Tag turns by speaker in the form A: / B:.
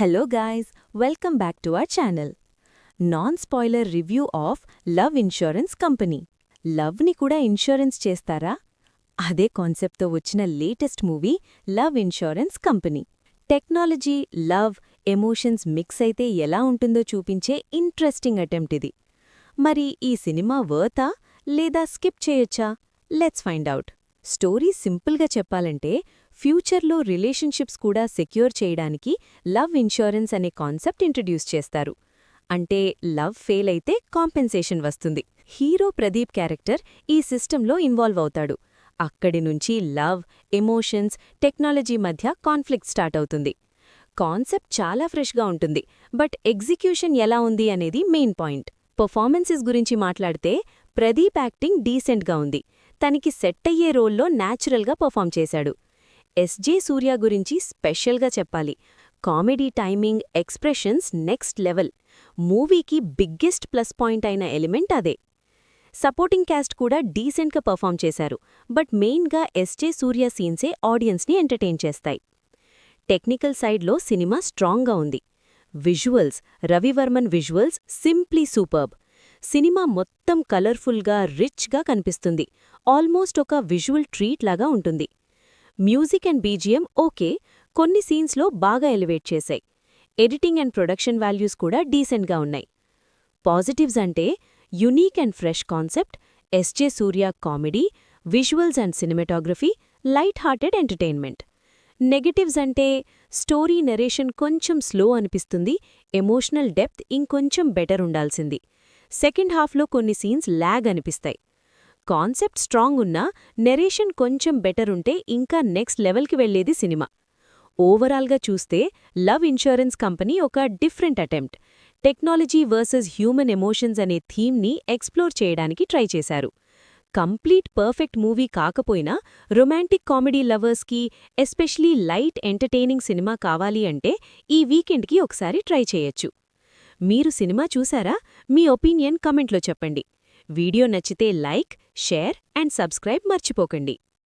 A: Hello guys, welcome back to our channel. Non-spoiler review of Love Insurance Company. Love ni kuda insurance chestara? అదే కాన్సెప్ట్తో వచ్చిన latest movie love insurance company. Technology, love, emotions mix అయితే ఎలా ఉంటుందో చూపించే interesting attempt ఇది. మరి ఈ సినిమా వర్తా లేదా స్కిప్ చేయొచ్చా? Let's find out. స్టోరీ సింపుల్గా చెప్పాలంటే, ఫ్యూచర్లో రిలేషన్షిప్స్ కూడా సెక్యూర్ చేయడానికి లవ్ ఇన్షూరెన్స్ అనే కాన్సెప్ట్ ఇంట్రడ్యూస్ చేస్తారు. అంటే లవ్ ఫెయిల్ అయితే కాంపెన్సేషన్ వస్తుంది. హీరో ప్రదీప్ క్యారెక్టర్ ఈ సిస్టంలో ఇన్వాల్వ్ అవుతాడు. అక్కడి నుంచి లవ్, ఎమోషన్స్, టెక్నాలజీ మధ్య కాన్ఫ్లిక్ట్ స్టార్ట్ అవుతుంది. కాన్సెప్ట్ చాలా ఫ్రెష్గా ఉంటుంది, బట్ ఎగ్జిక్యూషన్ ఎలా ఉంది అనేది మెయిన్ పాయింట్. పర్ఫార్మెన్సెస్ గురించి మాట్లాడితే ప్రదీప్ యాక్టింగ్ డీసెంట్గా ఉంది. తనకి సెట్ అయ్యే రోల్లో న్యాచురల్గా పర్ఫామ్ చేశాడు. ఎస్జే సూర్య గురించి స్పెషల్గా చెప్పాలి. Comedy timing, expressions next level. మూవీకి బిగ్గెస్ట్ ప్లస్ పాయింట్ అయిన ఎలిమెంట్ అదే. సపోర్టింగ్ క్యాస్ట్ కూడా డీసెంట్గా పర్ఫామ్ చేశారు, బట్ మెయిన్గా ఎస్జే సూర్య సీన్సే ఆడియన్స్ని ఎంటర్టైన్ చేస్తాయి. టెక్నికల్ సైడ్లో సినిమా స్ట్రాంగ్గా ఉంది. Visuals, Ravi Varman visuals simply superb. Cinema మొత్తం కలర్ఫుల్గా, రిచ్గా కనిపిస్తుంది. ఆల్మోస్ట్ ఒక విజువల్ ట్రీట్ లాగా ఉంటుంది. మ్యూజిక్ అండ్ బీజిఎం ఓకే, కొన్ని సీన్స్లో బాగా ఎలివేట్ చేశాయి. ఎడిటింగ్ అండ్ ప్రొడక్షన్ వాల్యూస్ కూడా డీసెంట్గా ఉన్నాయి. పాజిటివ్స్ అంటే unique and fresh concept, SJ Surya comedy, visuals and cinematography, light hearted entertainment. Negatives అంటే స్టోరీ నెరేషన్ కొంచెం స్లో అనిపిస్తుంది, ఎమోషనల్ డెప్త్ ఇంకొంచెం బెటర్ ఉండాల్సింది. సెకండ్ హాఫ్లో కొన్ని సీన్స్ ల్యాగ్ అనిపిస్తాయి. కాన్సెప్ట్ స్ట్రాంగ్ ఉన్నా నెరేషన్ కొంచెం బెటర్ ఉంటే ఇంకా నెక్స్ట్ లెవెల్కి వెళ్లేది సినిమా. ఓవరాల్గా చూస్తే లవ్ ఇన్షూరెన్స్ కంపెనీ ఒక different attempt. Technology versus human emotions అనే థీమ్ని ఎక్స్ప్లోర్ చేయడానికి ట్రై చేశారు. కంప్లీట్ పర్ఫెక్ట్ మూవీ కాకపోయినా రొమాంటిక్ కామెడీ లవర్స్కి, ఎస్పెషలీ లైట్ ఎంటర్టైనింగ్ సినిమా కావాలి అంటే ఈ వీకెండ్కి ఒకసారి ట్రై చేయొచ్చు. మీరు సినిమా చూసారా? మీ ఒపీనియన్ కమెంట్లో చెప్పండి. వీడియో నచ్చితే లైక్, షేర్ అండ్ సబ్స్క్రైబ్ మర్చిపోకండి.